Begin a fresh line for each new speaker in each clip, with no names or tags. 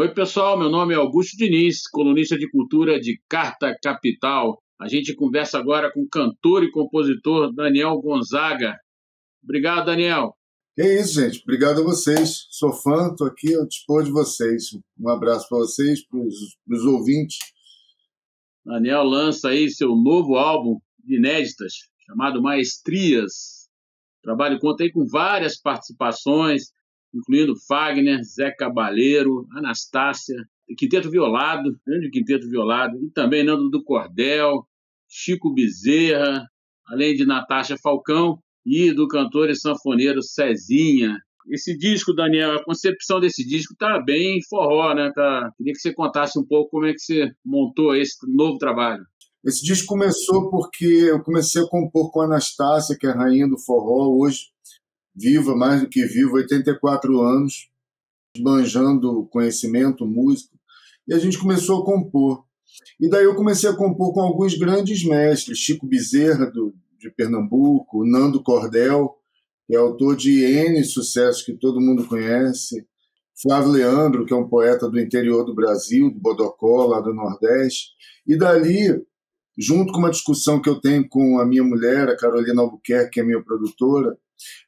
Oi, pessoal, meu nome é Augusto Diniz, colunista de cultura de Carta Capital. A gente conversa agora com o cantor e compositor Daniel Gonzaga. Obrigado, Daniel.
É isso, gente. Obrigado a vocês. Sou fã, estou aqui ao dispor de vocês. Um abraço para vocês, para os ouvintes.
Daniel lança aí seu novo álbum de inéditas, chamado Maestrias. O trabalho conta aí com várias participações, incluindo Fagner, Zé Cabaleiro, Anastácia, Quinteto Violado, grande Quinteto Violado, e também Nando do Cordel, Chico Bezerra, além de Natasha Falcão e do cantor e sanfoneiro Cezinha. Esse disco, Daniel, a concepção desse disco tá bem forró, né? Queria que você contasse um pouco como é que você montou esse novo trabalho.
Esse disco começou porque eu comecei a compor com a Anastácia, que é a rainha do forró, hoje viva, mais do que viva, 84 anos, esbanjando conhecimento, música, e a gente começou a compor. E daí eu comecei a compor com alguns grandes mestres, Chico Bezerra, de Pernambuco, Nando Cordel, que é autor de N sucessos que todo mundo conhece, Flávio Leandro, que é um poeta do interior do Brasil, do Bodocó, lá do Nordeste. E dali, junto com uma discussão que eu tenho com a minha mulher, a Carolina Albuquerque, que é minha produtora,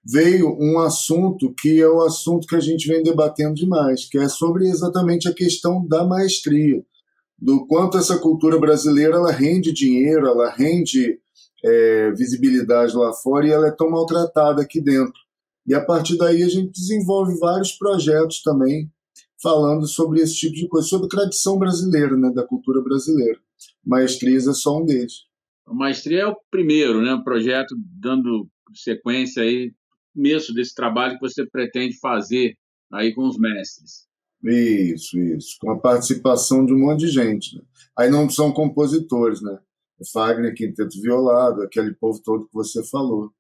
veio um assunto que é o assunto que a gente vem debatendo demais, que é sobre exatamente a questão da maestria, do quanto essa cultura brasileira ela rende dinheiro, ela rende visibilidade lá fora e ela é tão maltratada aqui dentro. E a partir daí a gente desenvolve vários projetos também falando sobre esse tipo de coisa, sobre a tradição brasileira, né, da cultura brasileira. Maestrias é só um deles.
A Maestria é o primeiro, né, projeto dando sequência aí, começo desse trabalho que você pretende fazer aí com os mestres.
Isso. Com a participação de um monte de gente, né? Aí não são compositores, né? Fagner, Quinteto Violado, aquele povo todo que você falou.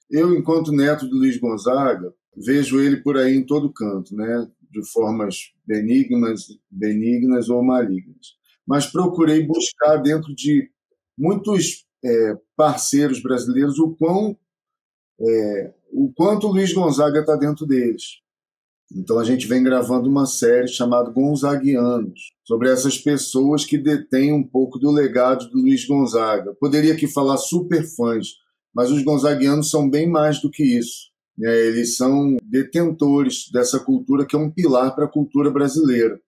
Eu, enquanto neto de Luiz Gonzaga, vejo ele por aí em todo canto, né? De formas benignas ou malignas. Mas procurei buscar dentro de muitos parceiros brasileiros o quanto Luiz Gonzaga está dentro deles. Então a gente vem gravando uma série chamada Gonzaguianos, sobre essas pessoas que detêm um pouco do legado do Luiz Gonzaga. Poderia aqui falar super fãs, mas os gonzaguianos são bem mais do que isso, né? Eles são detentores dessa cultura que é um pilar para a cultura brasileira.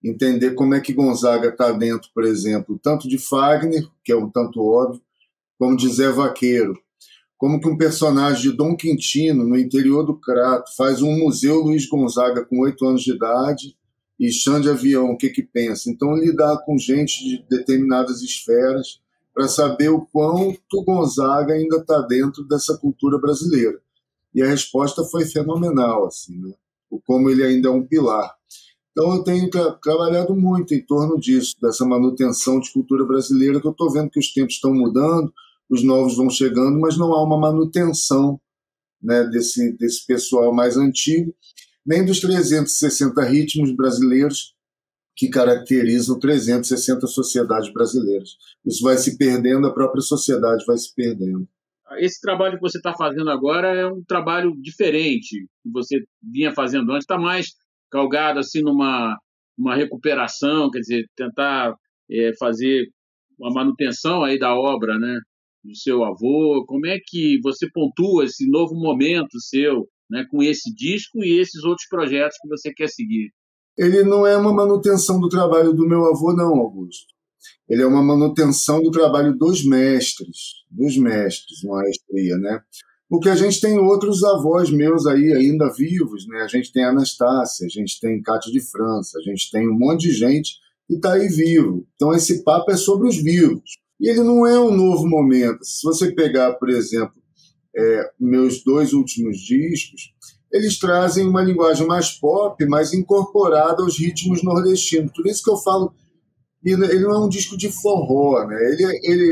Entender como é que Gonzaga está dentro, por exemplo, tanto de Fagner, que é um tanto óbvio, como de Zé Vaqueiro. Como que um personagem de Dom Quintino, no interior do Crato, faz um museu Luiz Gonzaga com 8 anos de idade e chão de avião, o que pensa? Então, lidar com gente de determinadas esferas para saber o quanto Gonzaga ainda está dentro dessa cultura brasileira. E a resposta foi fenomenal, assim, né? O como ele ainda é um pilar. Então, eu tenho trabalhado muito em torno disso, dessa manutenção de cultura brasileira, que eu estou vendo que os tempos estão mudando, os novos vão chegando, mas não há uma manutenção, né, desse pessoal mais antigo, nem dos 360 ritmos brasileiros que caracterizam 360 sociedades brasileiras. Isso vai se perdendo, a própria sociedade vai se perdendo.
Esse trabalho que você está fazendo agora é um trabalho diferente que você vinha fazendo antes, está mais galgado assim numa recuperação, quer dizer, tentar fazer uma manutenção aí da obra, né, do seu avô. Como é que você pontua esse novo momento seu, né, com esse disco e esses outros projetos que você quer seguir?
Ele não é uma manutenção do trabalho do meu avô, não, Augusto. Ele é uma manutenção do trabalho dos mestres, maestria, né? Porque a gente tem outros avós meus aí ainda vivos, né? A gente tem a Anastácia, a gente tem Cátia de França, a gente tem um monte de gente que está aí vivo. Então esse papo é sobre os vivos. E ele não é um novo momento. Se você pegar, por exemplo, meus 2 últimos discos, eles trazem uma linguagem mais pop, mais incorporada aos ritmos nordestinos. Por isso que eu falo, ele não é um disco de forró, né?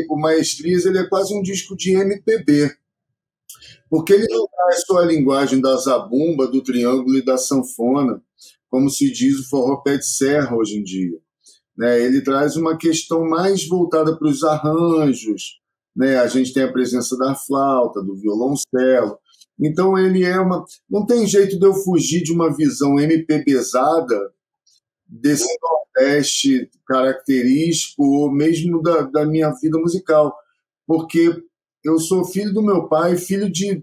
O Maestrias ele é quase um disco de MPB, porque ele não traz só a linguagem da zabumba, do triângulo e da sanfona, como se diz o forró pé de serra hoje em dia, né? Ele traz uma questão mais voltada para os arranjos, né? A gente tem a presença da flauta, do violoncelo. Então ele é uma... Não tem jeito de eu fugir de uma visão MPBzada desse Nordeste característico, ou mesmo da minha vida musical, porque eu sou filho do meu pai,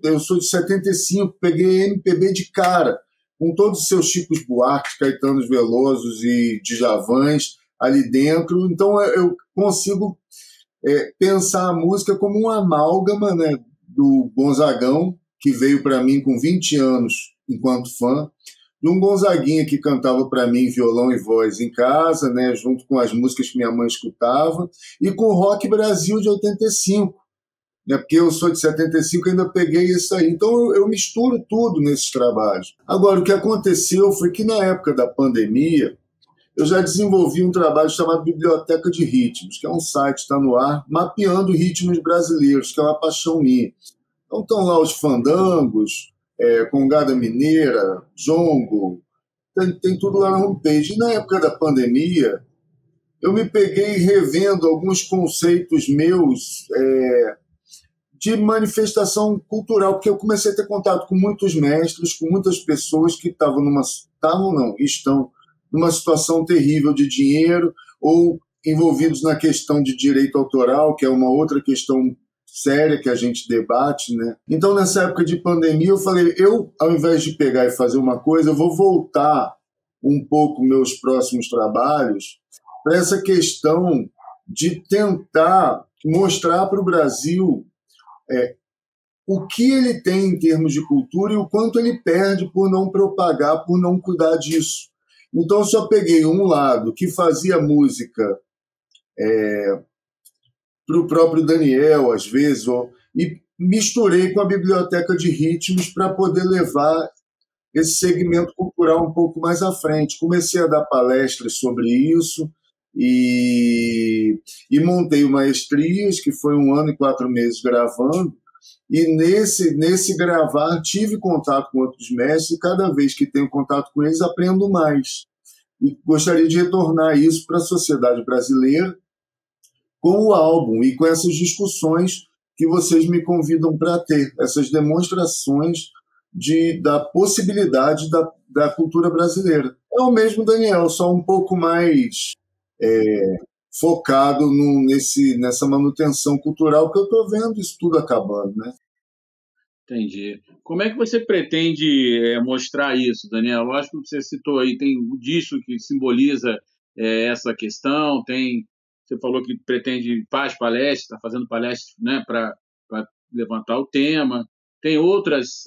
eu sou de 75, peguei MPB de cara, com todos os seus Chicos Buarques, Caetanos Velosos e Djavans ali dentro, então eu consigo pensar a música como um amálgama, né, do Gonzagão, que veio para mim com 20 anos enquanto fã, de um Gonzaguinha que cantava para mim violão e voz em casa, né, junto com as músicas que minha mãe escutava, e com o Rock Brasil de 85, né, porque eu sou de 75 e ainda peguei isso aí. Então eu misturo tudo nesses trabalhos. Agora, o que aconteceu foi que na época da pandemia, eu já desenvolvi um trabalho chamado Biblioteca de Ritmos, que é um site, está no ar, mapeando ritmos brasileiros, que é uma paixão minha. Então estão lá os fandangos, congada mineira, jongo, tem tudo lá na homepage. E na época da pandemia, eu me peguei revendo alguns conceitos meus de manifestação cultural, porque eu comecei a ter contato com muitos mestres, com muitas pessoas que estão numa situação terrível de dinheiro ou envolvidos na questão de direito autoral, que é uma outra questão séria que a gente debate, né? Então, nessa época de pandemia, eu falei, ao invés de pegar e fazer uma coisa, eu vou voltar um pouco meus próximos trabalhos para essa questão de tentar mostrar para o Brasil o que ele tem em termos de cultura e o quanto ele perde por não propagar, por não cuidar disso. Então, eu só peguei um lado que fazia música para o próprio Daniel, às vezes, e misturei com a biblioteca de ritmos para poder levar esse segmento cultural um pouco mais à frente. Comecei a dar palestras sobre isso e montei o Maestrias, que foi 1 ano e 4 meses gravando, e nesse gravar tive contato com outros mestres e cada vez que tenho contato com eles aprendo mais. E gostaria de retornar isso para a sociedade brasileira com o álbum e com essas discussões que vocês me convidam para ter, essas demonstrações da possibilidade da cultura brasileira. É o mesmo Daniel, só um pouco mais focado nessa manutenção cultural, que eu estou vendo isso tudo acabando, né?
Entendi. Como é que você pretende mostrar isso, Daniel? Lógico que você citou aí, tem o disco que simboliza essa questão, você falou que faz palestras, está fazendo palestras, né, para levantar o tema. Tem outros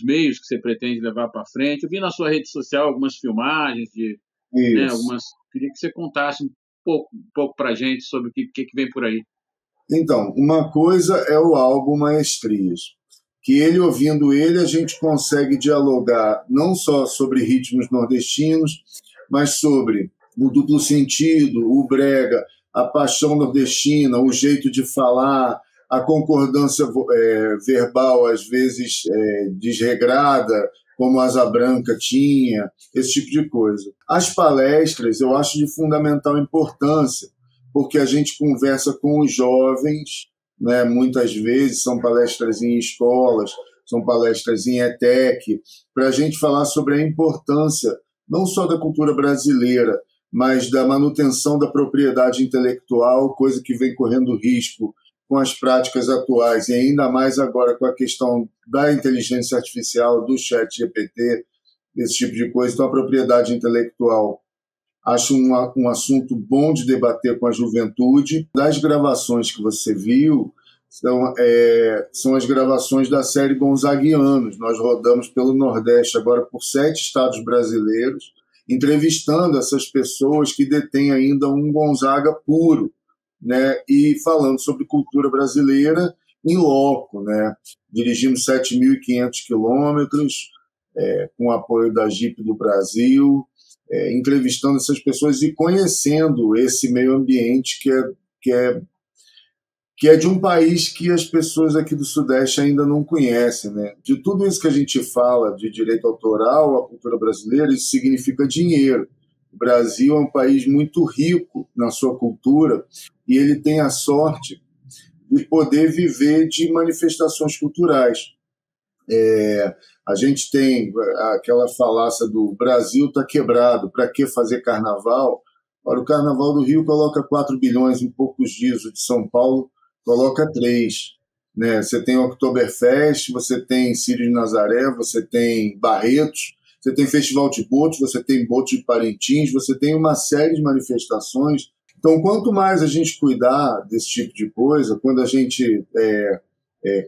meios que você pretende levar para frente. Eu vi na sua rede social algumas filmagens, né, queria que você contasse um pouco para a gente sobre o que vem por aí.
Então, uma coisa é o álbum Maestrias, que ouvindo ele, a gente consegue dialogar não só sobre ritmos nordestinos, mas sobre o duplo sentido, o brega, a paixão nordestina, o jeito de falar, a concordância verbal, às vezes desregrada, como a Asa Branca tinha, esse tipo de coisa. As palestras eu acho de fundamental importância, porque a gente conversa com os jovens, né? Muitas vezes são palestras em escolas, são palestras em ETEC, para a gente falar sobre a importância não só da cultura brasileira, mas da manutenção da propriedade intelectual, coisa que vem correndo risco com as práticas atuais, e ainda mais agora com a questão da inteligência artificial, do chat GPT, esse tipo de coisa. Então, a propriedade intelectual acho um assunto bom de debater com a juventude. Das gravações que você viu, são as gravações da série Gonzaguianos. Nós rodamos pelo Nordeste agora por 7 estados brasileiros, entrevistando essas pessoas que detêm ainda um Gonzaga puro, né? E falando sobre cultura brasileira em loco, né? Dirigimos 7.500 quilômetros, com o apoio da Jeep do Brasil, entrevistando essas pessoas e conhecendo esse meio ambiente que é de um país que as pessoas aqui do Sudeste ainda não conhecem, né? De tudo isso que a gente fala de direito autoral, a cultura brasileira, isso significa dinheiro. O Brasil é um país muito rico na sua cultura e ele tem a sorte de poder viver de manifestações culturais. A gente tem aquela falácia do Brasil está quebrado, para que fazer carnaval? Ora, o Carnaval do Rio coloca 4 bilhões em poucos dias, o de São Paulo coloca 3. Né? Você tem o Oktoberfest, você tem Círio de Nazaré, você tem Barretos, você tem Festival de Botos, você tem Botos de Parintins, você tem uma série de manifestações. Então, quanto mais a gente cuidar desse tipo de coisa, quando a gente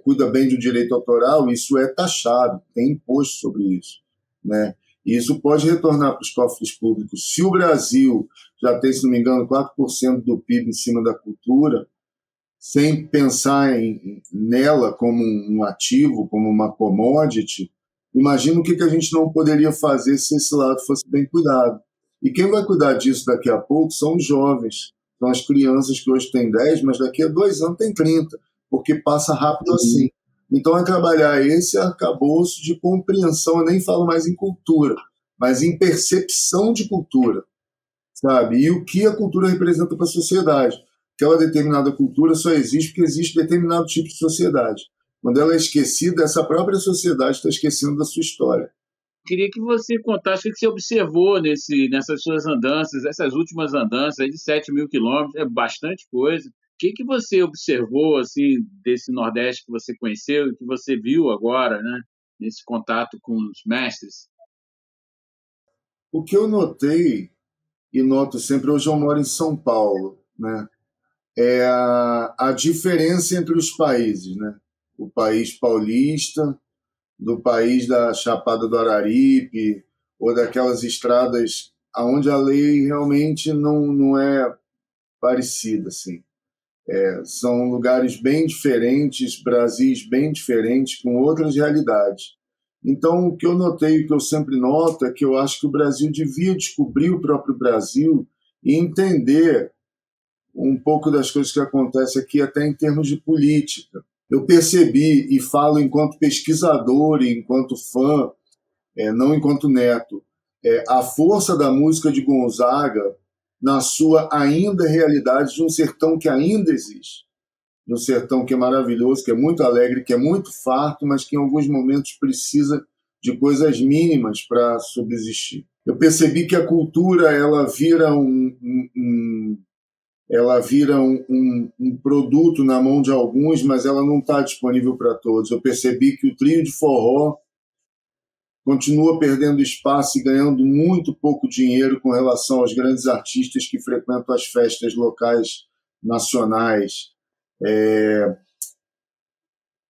cuida bem do direito autoral, isso é taxado, tem imposto sobre isso. Né? E isso pode retornar para os cofres públicos. Se o Brasil já tem, se não me engano, 4% do PIB em cima da cultura, sem pensar nela como um ativo, como uma commodity, imagina o que a gente não poderia fazer se esse lado fosse bem cuidado. E quem vai cuidar disso daqui a pouco são os jovens, são as crianças que hoje têm 10, mas daqui a 2 anos tem 30, porque passa rápido assim. Então é trabalhar esse arcabouço de compreensão, eu nem falo mais em cultura, mas em percepção de cultura, sabe? E o que a cultura representa para a sociedade. Aquela determinada cultura só existe porque existe determinado tipo de sociedade. Quando ela é esquecida, essa própria sociedade está esquecendo da sua história.
Queria que você contasse o que você observou nessas suas andanças, essas últimas andanças aí de 7.000 quilômetros, é bastante coisa. O que você observou assim desse Nordeste que você conheceu e que você viu agora, né, nesse contato com os mestres?
O que eu notei, e noto sempre, hoje eu moro em São Paulo, né, é a diferença entre os países. Né? O país paulista, do país da Chapada do Araripe, ou daquelas estradas onde a lei realmente não é parecida. Assim. São lugares bem diferentes, Brasis bem diferentes, com outras realidades. Então, o que eu notei, o que eu sempre noto, é que eu acho que o Brasil devia descobrir o próprio Brasil e entender um pouco das coisas que acontecem aqui, até em termos de política. Eu percebi, e falo enquanto pesquisador e enquanto fã, não enquanto neto, a força da música de Gonzaga na sua ainda realidade de um sertão que ainda existe. De um sertão que é maravilhoso, que é muito alegre, que é muito farto, mas que em alguns momentos precisa de coisas mínimas para subsistir. Eu percebi que a cultura ela vira um produto na mão de alguns, mas ela não está disponível para todos. Eu percebi que o trio de forró continua perdendo espaço e ganhando muito pouco dinheiro com relação aos grandes artistas que frequentam as festas locais nacionais.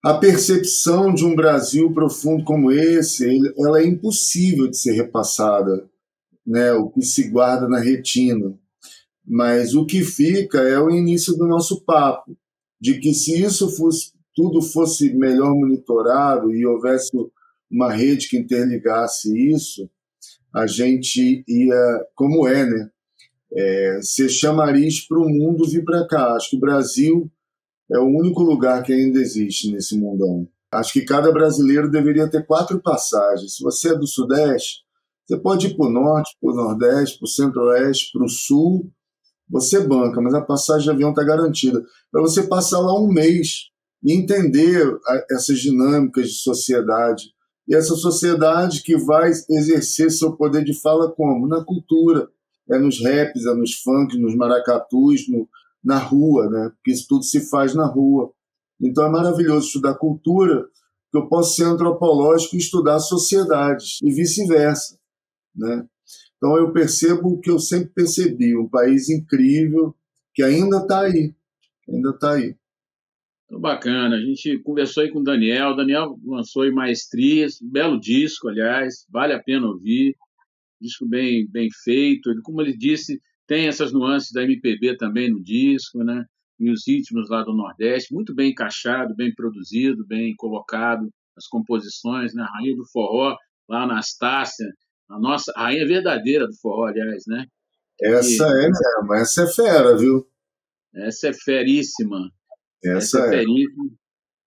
A percepção de um Brasil profundo como esse, ela é impossível de ser repassada, né? O que se guarda na retina. Mas o que fica é o início do nosso papo, de que se tudo fosse melhor monitorado e houvesse uma rede que interligasse isso, a gente ia, como né? Ser chamariz para o mundo vir para cá. Acho que o Brasil é o único lugar que ainda existe nesse mundão. Acho que cada brasileiro deveria ter 4 passagens. Se você é do Sudeste, você pode ir para o Norte, para o Nordeste, para o Centro-Oeste, para o Sul, você banca, mas a passagem de avião está garantida. Para você passar lá um mês e entender essas dinâmicas de sociedade. E essa sociedade que vai exercer seu poder de fala como? Na cultura. É nos raps, é nos funks, nos maracatus, na rua, né? Porque isso tudo se faz na rua. Então é maravilhoso estudar cultura, que eu posso ser antropológico e estudar sociedades, e vice-versa. Né? Então eu percebo o que eu sempre percebi, um país incrível que ainda está aí, ainda está aí.
Então, bacana, a gente conversou aí com o Daniel lançou aí Maestrias, um belo disco, aliás, vale a pena ouvir, disco bem feito, como ele disse, tem essas nuances da MPB também no disco, né? E os ritmos lá do Nordeste, muito bem encaixado, bem produzido, bem colocado, as composições, né? A rainha do forró, lá na Anastácia, a nossa a rainha verdadeira do forró, aliás, né?
Essa é mesmo, essa é fera, viu?
Essa é feríssima, essa é
Essa é.
feríssima.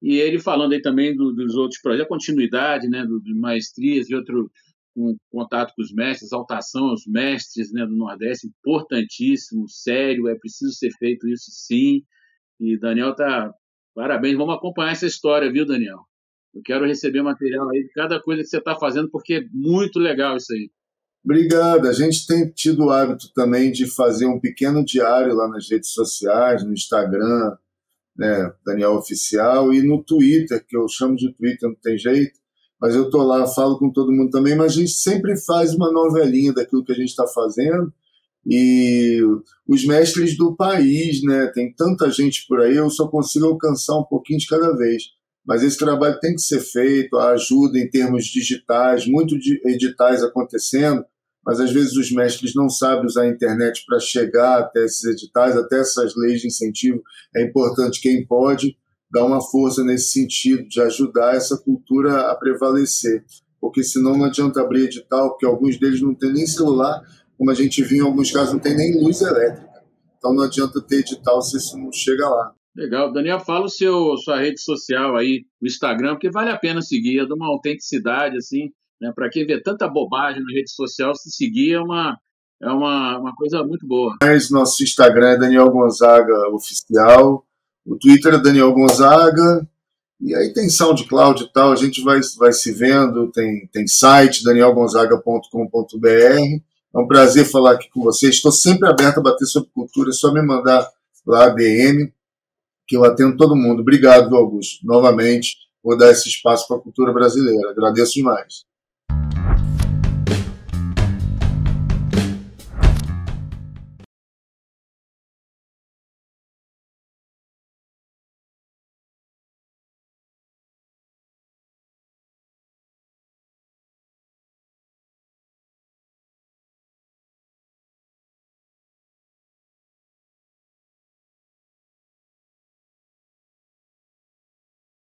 E ele falando aí também dos outros projetos, a continuidade, né, de Maestrias e outro com contato com os mestres, exaltação aos mestres, né, do Nordeste, importantíssimo, sério, é preciso ser feito isso sim. E Daniel tá parabéns, vamos acompanhar essa história, viu, Daniel? Eu quero receber material aí de cada coisa que você está fazendo, porque é muito legal isso aí.
Obrigado. A gente tem tido o hábito também de fazer um pequeno diário lá nas redes sociais, no Instagram, né, Daniel Oficial, e no Twitter, que eu chamo de Twitter, não tem jeito, mas eu estou lá, falo com todo mundo também, mas a gente sempre faz uma novelinha daquilo que a gente está fazendo, e os mestres do país, né, tem tanta gente por aí, eu só consigo alcançar um pouquinho de cada vez, mas esse trabalho tem que ser feito, a ajuda em termos digitais, muitos editais acontecendo, mas às vezes os mestres não sabem usar a internet para chegar até esses editais, até essas leis de incentivo. É importante quem pode dar uma força nesse sentido, de ajudar essa cultura a prevalecer, porque senão não adianta abrir edital, porque alguns deles não têm nem celular, como a gente viu em alguns casos, não tem nem luz elétrica. Então não adianta ter edital se isso não chega lá.
Legal. Daniel, fala sua rede social aí, o Instagram, porque vale a pena seguir, é de uma autenticidade, assim, né? Para quem vê tanta bobagem na rede social, se seguir é uma coisa muito boa.
Mas nosso Instagram é Daniel Gonzaga Oficial, o Twitter é Daniel Gonzaga, e aí tem SoundCloud e tal, a gente vai se vendo, tem site, danielgonzaga.com.br. É um prazer falar aqui com vocês. Estou sempre aberto a bater sobre cultura, é só me mandar lá a DM, que eu atendo todo mundo. Obrigado, Augusto, novamente, por dar esse espaço para a cultura brasileira. Agradeço demais.